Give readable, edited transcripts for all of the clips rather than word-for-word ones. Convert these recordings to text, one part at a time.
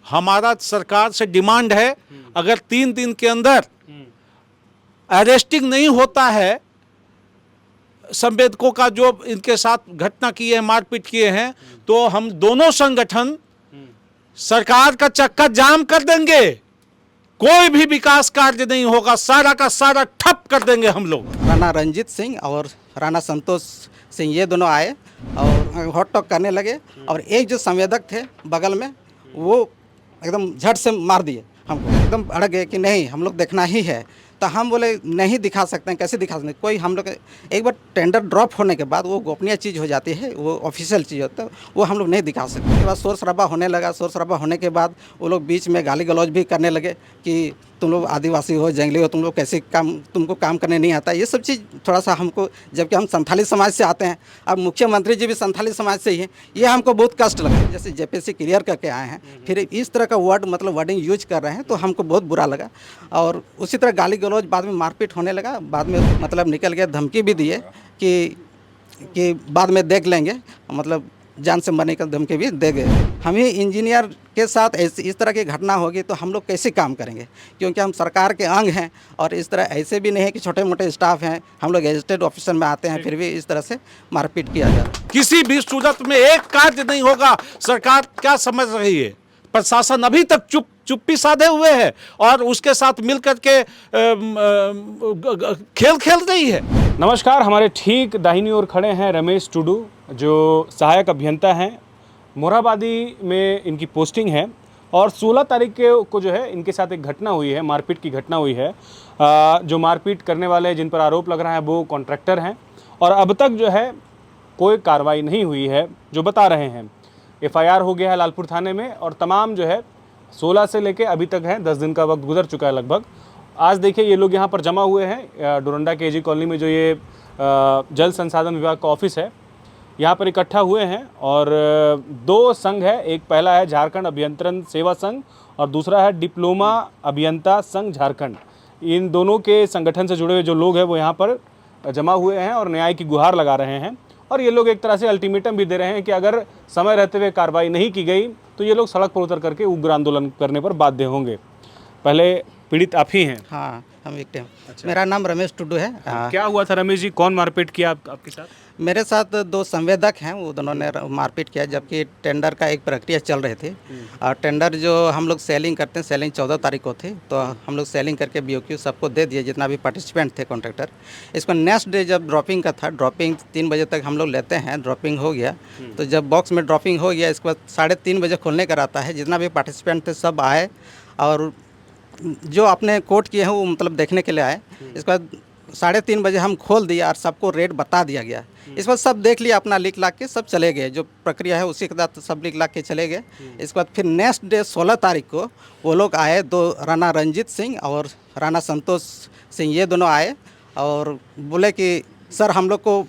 हमारा सरकार से डिमांड है, अगर 3 दिन के अंदर अरेस्टिंग नहीं होता है संवेदकों का जो इनके साथ घटना की है, मारपीट किए हैं, तो हम दोनों संगठन सरकार का चक्का जाम कर देंगे। कोई भी विकास कार्य नहीं होगा, सारा का सारा ठप कर देंगे हम लोग। राणा रंजीत सिंह और राणा संतोष सिंह ये दोनों आए और हॉट टॉक करने लगे, और एक जो संवेदक थे बगल में वो एकदम झट से मार दिए हमको। एकदम अड़ग गए कि नहीं हम लोग देखना ही है। तो हम बोले नहीं दिखा सकते हैं, कैसे दिखा सकते हैं? कोई हम लोग एक बार टेंडर ड्रॉप होने के बाद वो गोपनीय चीज़ हो जाती है, वो ऑफिशियल चीज़ होता है, वो हम लोग नहीं दिखा सकते। उसके बाद शोर शराबा होने लगा। शोर शराबा होने के बाद वो लोग बीच में गाली गलौज भी करने लगे कि तुम लोग आदिवासी हो, जंगली हो, तुम लोग कैसे तुमको काम करने नहीं आता। ये सब चीज़ थोड़ा सा हमको, जबकि हम संथाली समाज से आते हैं, अब मुख्यमंत्री जी भी संथाली समाज से ही हैं, ये हमको बहुत कष्ट लगा। जैसे जेपीएससी क्लियर करके आए हैं, फिर इस तरह का वर्डिंग यूज कर रहे हैं, तो हमको बहुत बुरा लगा। और उसी तरह गाली गलौज, बाद में मारपीट होने लगा। बाद में मतलब निकल गया, धमकी भी दिए कि बाद में देख लेंगे, मतलब जान से मरने का धमकी भी दे गए। हम ही इंजीनियर के साथ इस तरह की घटना होगी तो हम लोग कैसे काम करेंगे, क्योंकि हम सरकार के अंग हैं। और इस तरह ऐसे भी नहीं है कि छोटे मोटे स्टाफ हैं, हम लोग गैजेटेड ऑफिसर में आते हैं, फिर भी इस तरह से मारपीट किया जाता है। किसी भी सूरत में एक कार्य नहीं होगा। सरकार क्या समझ रही है? प्रशासन अभी तक चुप्पी साधे हुए है और उसके साथ मिलकर के खेल रही है। नमस्कार, हमारे ठीक दाहिनी ओर खड़े हैं रमेश टुडू, जो सहायक अभियंता हैं। मोरहाबादी में इनकी पोस्टिंग है और 16 तारीख को जो है इनके साथ एक घटना हुई है, मारपीट की घटना हुई है। जो मारपीट करने वाले जिन पर आरोप लग रहा है वो कॉन्ट्रैक्टर हैं और अब तक जो है कोई कार्रवाई नहीं हुई है, जो बता रहे हैं। एफआईआर हो गया है लालपुर थाने में और तमाम जो है 16 से लेके अभी तक है 10 दिन का वक्त गुजर चुका है लगभग। आज देखिए ये लोग यहाँ पर जमा हुए हैं डोरंडा के एजी कॉलोनी में, जो ये जल संसाधन विभाग का ऑफिस है, यहाँ पर इकट्ठा हुए हैं। और 2 संघ है, एक पहला है झारखंड अभियंत्रण सेवा संघ और दूसरा है डिप्लोमा अभियंता संघ झारखंड। इन दोनों के संगठन से जुड़े हुए जो लोग हैं वो यहाँ पर जमा हुए हैं और न्याय की गुहार लगा रहे हैं। और ये लोग एक तरह से अल्टीमेटम भी दे रहे हैं कि अगर समय रहते हुए कार्रवाई नहीं की गई तो ये लोग सड़क पर उतर करके उग्र आंदोलन करने पर बाध्य होंगे। पहले पीड़ित आप ही हैं? हाँ, हम विक्टिम। मेरा नाम रमेश टुडू है। क्या हुआ था रमेश जी, कौन मारपीट किया आपके साथ? मेरे साथ 2 संवेदक हैं, वो दोनों ने मारपीट किया, जबकि टेंडर का एक प्रक्रिया चल रही थी। और टेंडर जो हम लोग सेलिंग करते हैं, सेलिंग 14 तारीख को थी, तो हम लोग सेलिंग करके BOQ सबको दे दिए, जितना भी पार्टिसिपेंट थे कॉन्ट्रैक्टर। इसको नेक्स्ट डे जब ड्रॉपिंग का था, ड्रॉपिंग 3 बजे तक हम लोग लेते हैं, ड्रॉपिंग हो गया। तो जब बॉक्स में ड्रॉपिंग हो गया, इसके बाद 3:30 बजे खोलने का रहता है। जितना भी पार्टिसिपेंट थे सब आए और जो अपने कोट किए हैं वो मतलब देखने के लिए आए। इसके बाद 3:30 बजे हम खोल दिया और सबको रेट बता दिया गया। इस बाद सब देख लिया, अपना लिख लाख के सब चले गए। जो प्रक्रिया है उसी के साथ सब लिख लाख के चले गए। इसके बाद फिर नेक्स्ट डे 16 तारीख को वो लोग आए, 2 राणा रंजीत सिंह और राणा संतोष सिंह ये दोनों आए और बोले कि सर हम लोग को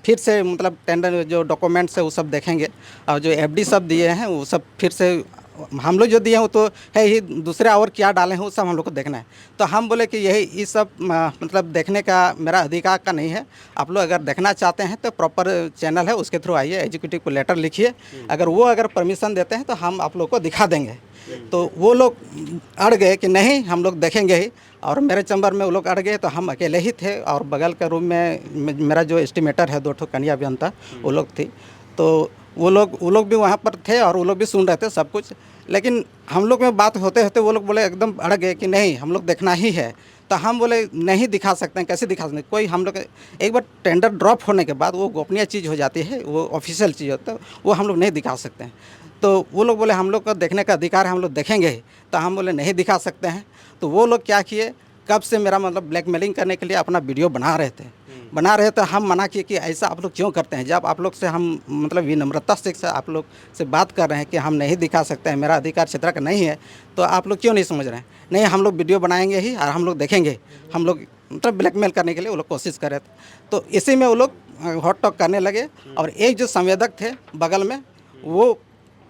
फिर से मतलब टेंडर जो डॉक्यूमेंट्स है वो सब देखेंगे, और जो FD सब दिए हैं वो सब फिर से हम लोग जो दिए हैं वो तो है ही, दूसरे और क्या डाले हैं वो सब हम लोग को देखना है। तो हम बोले कि यही ये सब मतलब देखने का मेरा अधिकार का नहीं है। आप लोग अगर देखना चाहते हैं तो प्रॉपर चैनल है उसके थ्रू आइए, एग्जीक्यूटिव को लेटर लिखिए, अगर परमिशन देते हैं तो हम आप लोग को दिखा देंगे। तो वो लोग अड़ गए कि नहीं हम लोग देखेंगे ही। और मेरे चैम्बर में वो लोग अड़ गए, तो हम अकेले ही थे और बगल के रूम में मेरा जो एस्टिमेटर है 2 कन्या अभियंता वो लोग थी। तो वो लोग भी वहाँ पर थे और वो लोग भी सुन रहे थे सब कुछ। लेकिन हम लोग में बात होते होते वो लोग बोले एकदम अड़ गए कि नहीं हम लोग देखना ही है। तो हम बोले नहीं दिखा सकते हैं, कैसे दिखा सकते हैं? कोई हम लोग एक बार टेंडर ड्रॉप होने के बाद वो गोपनीय चीज़ हो जाती है, वो ऑफिशियल चीज़ होता है, वो हम लोग नहीं दिखा सकते हैं। तो वो लोग बोले हम लोग को देखने का अधिकार है, हम लोग देखेंगे ही। तो हम बोले नहीं दिखा सकते हैं। तो वो लोग क्या किए, कब से मेरा मतलब ब्लैकमेलिंग करने के लिए अपना वीडियो बना रहे थे। तो हम मना किए कि ऐसा आप लोग क्यों करते हैं, जब आप लोग से हम मतलब विनम्रता से आप लोग से बात कर रहे हैं कि हम नहीं दिखा सकते हैं, मेरा अधिकार क्षेत्र का नहीं है, तो आप लोग क्यों नहीं समझ रहे हैं? नहीं हम लोग वीडियो बनाएंगे ही और हम लोग देखेंगे। हम लोग मतलब ब्लैकमेल करने के लिए वो लोग कोशिश कर रहे थे। तो इसी में वो लोग हॉट टॉक करने लगे और एक जो संवेदक थे बगल में वो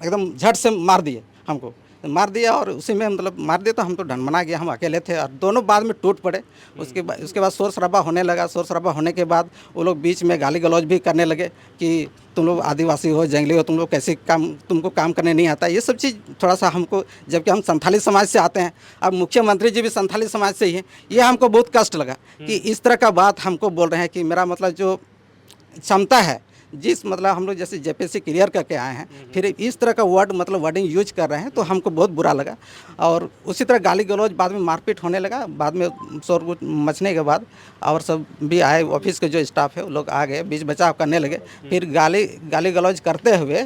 एकदम झट से मार दिए हमको मार दिया और उसी में मतलब मार दिया, तो हम तो ढनमना गया, हम अकेले थे और दोनों बाद में टूट पड़े। उसके बाद शोर शराबा होने लगा। शोर शराबा होने के बाद वो लोग बीच में गाली गलौज भी करने लगे कि तुम लोग आदिवासी हो, जंगली हो, तुम लोग कैसे तुमको काम करने नहीं आता। ये सब चीज़ थोड़ा सा हमको, जबकि हम संथाली समाज से आते हैं, अब मुख्यमंत्री जी भी संथाली समाज से ही हैं, ये हमको बहुत कष्ट लगा कि इस तरह का बात हमको बोल रहे हैं कि मेरा मतलब जो क्षमता है, जिस मतलब हम लोग जैसे जेपीएससी क्लियर करके आए हैं, फिर इस तरह का वर्डिंग यूज कर रहे हैं, तो हमको बहुत बुरा लगा। और उसी तरह गाली गलौज, बाद में मारपीट होने लगा। बाद में शोर मचने के बाद और सब भी आए, ऑफिस के जो स्टाफ है वो लोग आ गए, बीच बचाव करने लगे। फिर गाली गलौज करते हुए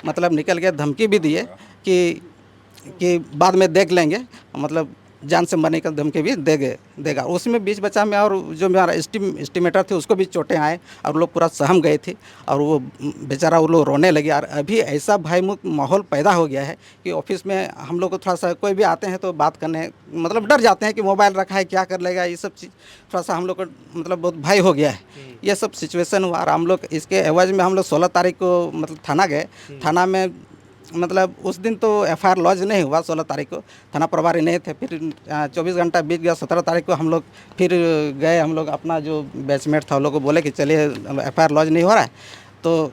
मतलब निकल गए, धमकी भी दिए कि बाद में देख लेंगे, मतलब जान से मरने का धमकी भी देगा। उसमें बीच बचा में और जो मेरा एस्टिमेटर थे उसको भी चोटें आए और लोग पूरा सहम गए थे और वो बेचारा वो लोग रोने लगे। और अभी ऐसा भयमुक्त माहौल पैदा हो गया है कि ऑफिस में हम लोग को थोड़ा सा, कोई भी आते हैं तो बात करने मतलब डर जाते हैं कि मोबाइल रखा है, क्या कर लेगा, ये सब चीज़ थोड़ा सा हम लोग को मतलब बहुत भय हो गया है। ये सब सिचुएशन हुआ और हम लोग इसके एवज में हम लोग 16 तारीख को मतलब थाना गए। थाना में मतलब उस दिन तो एफआईआर लॉन्च नहीं हुआ, 16 तारीख को थाना प्रभारी नहीं थे। फिर 24 घंटा बीत गया, 17 तारीख को हम लोग फिर गए। हम लोग अपना जो बैचमेट था उन लोग को बोले कि चलिए एफआईआर लॉन्च नहीं हो रहा है, तो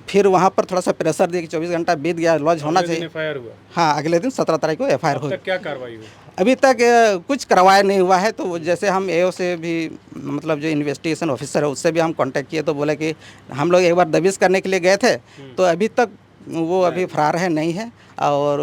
फिर वहाँ पर थोड़ा सा प्रेशर दिया कि 24 घंटा बीत गया, लॉन्च होना चाहिए। एफआईआर हुआ? हाँ, अगले दिन 17 तारीख को एफआईआर हुई। क्या कार्रवाई हुई? अभी तक कुछ करवाया नहीं हुआ है। तो जैसे हम एओ से भी मतलब जो इन्वेस्टिगेशन ऑफिसर है उससे भी हम कांटेक्ट किए, तो बोले कि हम लोग एक बार दबिश करने के लिए गए थे, तो अभी तक वो अभी फरार है, नहीं है। और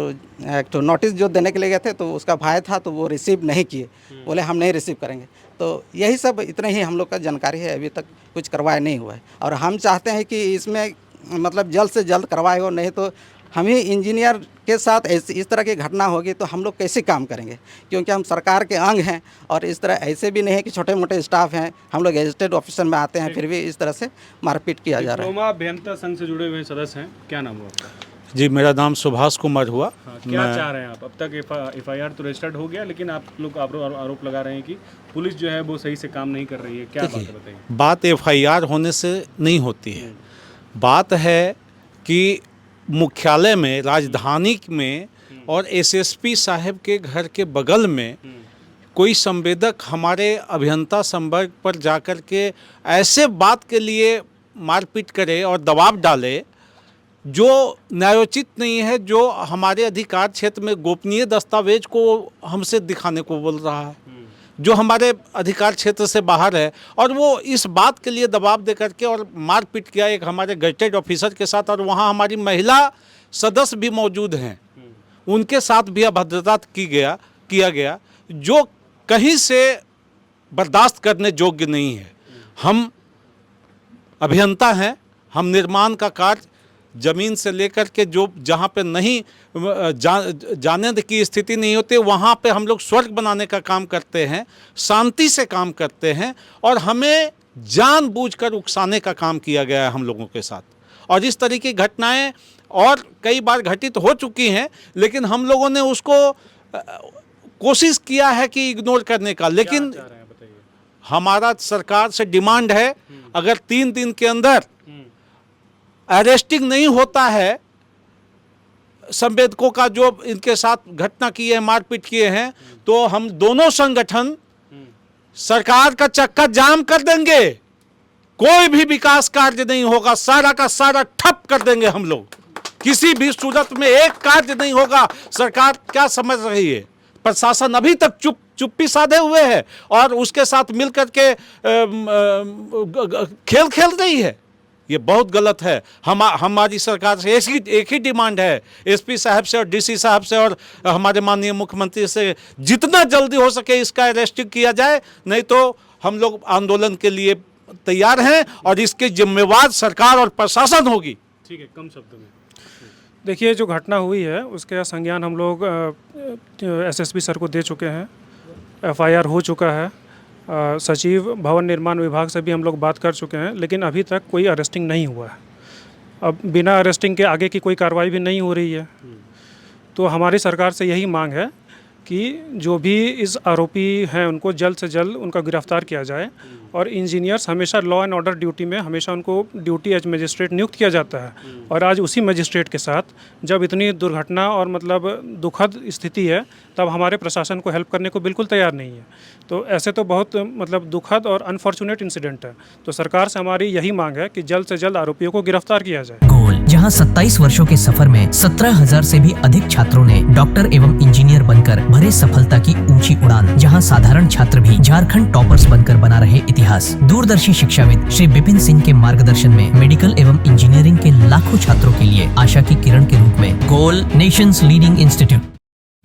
एक तो नोटिस जो देने के लिए गए थे तो उसका भाई था, तो वो रिसीव नहीं किए, बोले हम नहीं रिसीव करेंगे। तो यही सब इतने ही हम लोग का जानकारी है, अभी तक कुछ करवाया नहीं हुआ है। और हम चाहते हैं कि इसमें मतलब जल्द से जल्द करवाए हो, नहीं तो हम ही इंजीनियर के साथ इस तरह की घटना होगी तो हम लोग कैसे काम करेंगे, क्योंकि हम सरकार के अंग हैं। और इस तरह ऐसे भी नहीं है कि छोटे मोटे स्टाफ हैं, हम लोग गैजेटेड ऑफिसर में आते हैं, फिर भी इस तरह से मारपीट किया जा रहा है। डिप्लोमा अभियंता संघ से जुड़े हुए सदस्य हैं, क्या नाम हुआ आपका? जी, मेरा नाम सुभाष कुमार हुआ। हाँ, क्या चाह रहे हैं आप? अब तक एफआईआर तो रजिस्टर्ड हो गया, लेकिन आप लोग आरोप लगा रहे हैं कि पुलिस जो है वो सही से काम नहीं कर रही है, क्या बात है बताइए? बात एफआईआर होने से नहीं होती है। बात है कि मुख्यालय में, राजधानी में और एसएसपी साहब के घर के बगल में कोई संवेदक हमारे अभियंता संवर्ग पर जाकर के ऐसे बात के लिए मारपीट करे और दबाव डाले जो न्यायोचित नहीं है, जो हमारे अधिकार क्षेत्र में गोपनीय दस्तावेज को हमसे दिखाने को बोल रहा है, जो हमारे अधिकार क्षेत्र से बाहर है। और वो इस बात के लिए दबाव दे करके और मारपीट किया एक हमारे गजेटेड ऑफिसर के साथ, और वहाँ हमारी महिला सदस्य भी मौजूद हैं, उनके साथ भी अभद्रता किया गया जो कहीं से बर्दाश्त करने योग्य नहीं है। हम अभियंता हैं, हम निर्माण का कार्य ज़मीन से लेकर के जो जहाँ पे नहीं जाने की स्थिति नहीं होती वहाँ पे हम लोग स्वर्ग बनाने का काम करते हैं, शांति से काम करते हैं, और हमें जानबूझकर उकसाने का काम किया गया है हम लोगों के साथ। और इस तरह की घटनाएं और कई बार घटित हो चुकी हैं, लेकिन हम लोगों ने उसको कोशिश किया है कि इग्नोर करने का। लेकिन हमारा सरकार से डिमांड है, अगर 3 दिन के अंदर अरेस्टिंग नहीं होता है संवेदकों का जो इनके साथ घटना की है, मारपीट किए हैं, तो हम दोनों संगठन सरकार का चक्का जाम कर देंगे। कोई भी विकास कार्य नहीं होगा, सारा का सारा ठप कर देंगे हम लोग। किसी भी सूरत में एक कार्य नहीं होगा। सरकार क्या समझ रही है? प्रशासन अभी तक चुप्पी साधे हुए है और उसके साथ मिलकर के खेल रही है। ये बहुत गलत है। हमारी सरकार से एक ही डिमांड है, एसपी साहब से और डीसी साहब से और हमारे माननीय मुख्यमंत्री से, जितना जल्दी हो सके इसका अरेस्टिंग किया जाए, नहीं तो हम लोग आंदोलन के लिए तैयार हैं और इसके जिम्मेवार सरकार और प्रशासन होगी। ठीक है, कम शब्दों में देखिए, जो घटना हुई है उसके संज्ञान हम लोग एसएसपी सर को दे चुके हैं, एफआईआर हो चुका है। सचिव भवन निर्माण विभाग से भी हम लोग बात कर चुके हैं, लेकिन अभी तक कोई अरेस्टिंग नहीं हुआ है। अब बिना अरेस्टिंग के आगे की कोई कार्रवाई भी नहीं हो रही है। तो हमारी सरकार से यही मांग है कि जो भी इस आरोपी हैं उनको जल्द से जल्द उनका गिरफ्तार किया जाए। और इंजीनियर्स हमेशा लॉ एंड ऑर्डर ड्यूटी में हमेशा उनको ड्यूटी एज मजिस्ट्रेट नियुक्त किया जाता है, और आज उसी मजिस्ट्रेट के साथ जब इतनी दुर्घटना और मतलब दुखद स्थिति है तब हमारे प्रशासन को हेल्प करने को बिल्कुल तैयार नहीं है। तो ऐसे तो बहुत मतलब दुखद और अनफॉर्चुनेट इंसिडेंट है। तो सरकार से हमारी यही मांग है कि जल्द से जल्द आरोपियों को गिरफ्तार किया जाए। गोल, जहां 27 वर्षों के सफर में 17,000 से भी अधिक छात्रों ने डॉक्टर एवं इंजीनियर बनकर भरे सफलता की ऊंची उड़ान, जहां साधारण छात्र भी झारखंड टॉपर्स बनकर बना रहे इतिहास। दूरदर्शी शिक्षाविद श्री विपिन सिंह के मार्गदर्शन में मेडिकल एवं इंजीनियरिंग के लाखों छात्रों के लिए आशा की किरण के रूप में goal, nation's leading institute.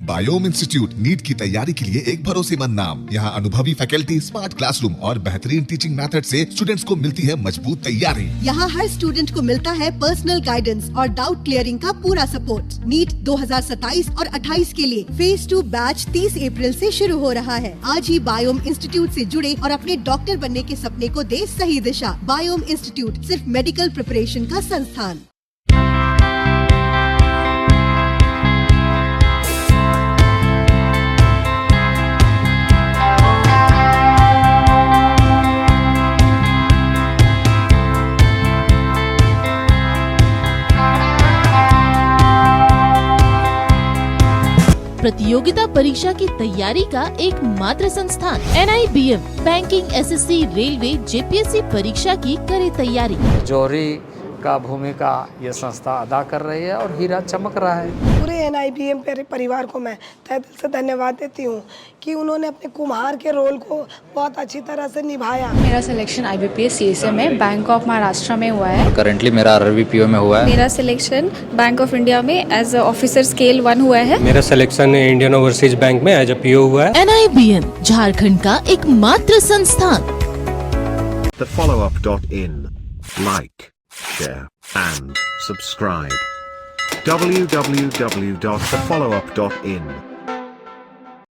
Biome institute NEET की तैयारी के लिए एक भरोसेमंद नाम। यहाँ अनुभवी फैकल्टी, स्मार्ट क्लासरूम और बेहतरीन टीचिंग मेथड से स्टूडेंट्स को मिलती है मजबूत तैयारी। यहाँ हर स्टूडेंट को मिलता है पर्सनल गाइडेंस और डाउट क्लियरिंग का पूरा सपोर्ट। नीट 2027 और 28 के लिए फेज 2 बैच 30 अप्रैल से शुरू हो रहा है। आज ही बायोम इंस्टीट्यूट से जुड़े और अपने डॉक्टर बनने के सपने को दे सही दिशा। बायोम इंस्टीट्यूट सिर्फ मेडिकल प्रिपरेशन का संस्थान। प्रतियोगिता परीक्षा की तैयारी का एकमात्र संस्थान NIBM banking, SSC, railway, JPSC परीक्षा की करे तैयारी। जौहरी का भूमिका ये संस्था अदा कर रही है और हीरा चमक रहा है। पूरे NIBM परिवार को मैं तहे दिल से धन्यवाद देती हूँ कि उन्होंने अपने कुम्हार के रोल को बहुत अच्छी तरह से निभाया। मेरा सिलेक्शन IBPS CSA में बैंक ऑफ महाराष्ट्र में हुआ है। करेंटली मेरा RRBPO में हुआ है। मेरा सिलेक्शन बैंक ऑफ इंडिया में एज ऑफिसर स्केल 1 हुआ है। मेरा सिलेक्शन इंडियन ओवरसीज बैंक में एज PO हुआ है। NIBM झारखंड का एकमात्र संस्थान। thefollowup.in like, share and subscribe. www.thefollowup.in